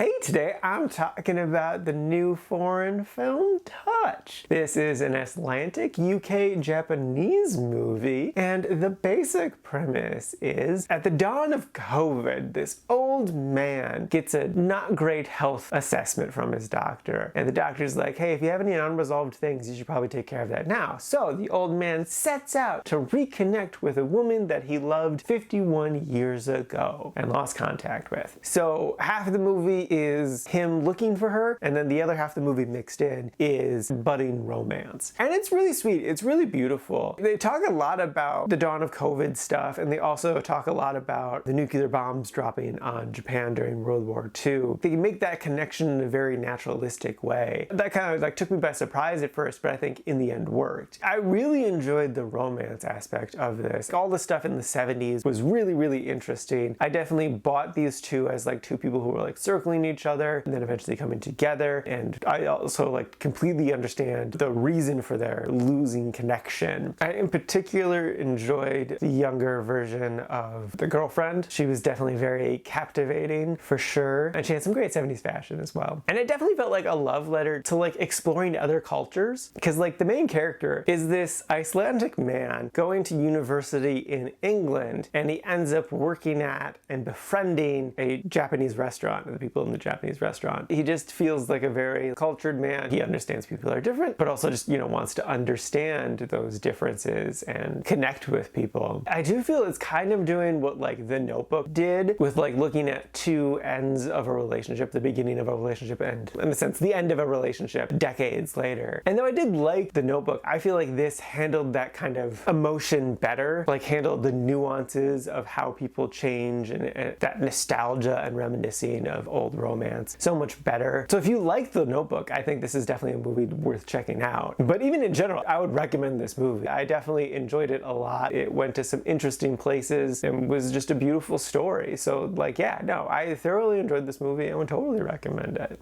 Hey, today I'm talking about the new foreign film Touch. This is an Atlantic UK Japanese movie, and the basic premise is at the dawn of COVID, this old man gets a not great health assessment from his doctor, and the doctor's like, hey, if you have any unresolved things, you should probably take care of that now. So the old man sets out to reconnect with a woman that he loved 51 years ago and lost contact with. So half of the movie is him looking for her, and then the other half of the movie mixed in is budding romance. And it's really sweet, it's really beautiful. They talk a lot about the dawn of COVID stuff, and they also talk a lot about the nuclear bombs dropping on Japan during World War II. They make that connection in a very naturalistic way. That kind of like took me by surprise at first, but I think in the end worked. I really enjoyed the romance aspect of this. All the stuff in the 70s was really, really interesting. I definitely bought these two as like two people who were like circling each other and then eventually coming together, and I also like completely understand the reason for their losing connection. I in particular enjoyed the younger version of the girlfriend. She was definitely very captivating for sure, and she had some great 70s fashion as well. And it definitely felt like a love letter to like exploring other cultures, because like the main character is this Icelandic man going to university in England, and he ends up working at and befriending a Japanese restaurant and the people in the Japanese restaurant. He just feels like a very cultured man. He understands people are different, but also just, wants to understand those differences and connect with people. I do feel it's kind of doing what like The Notebook did with like looking at two ends of a relationship, the beginning of a relationship and in a sense the end of a relationship decades later. And though I did like The Notebook, I feel like this handled that kind of emotion better, like handled the nuances of how people change and that nostalgia and reminiscing of old romance so much better. So if you like The Notebook, I think this is definitely a movie worth checking out. But even in general, I would recommend this movie. I definitely enjoyed it a lot. It went to some interesting places and was just a beautiful story. So like, yeah, no, I thoroughly enjoyed this movie and would totally recommend it.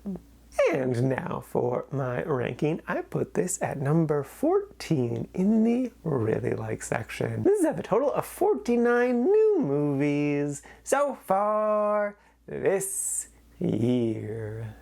And now for my ranking, I put this at number 14 in the really like section. This is a total of 49 new movies so far this year.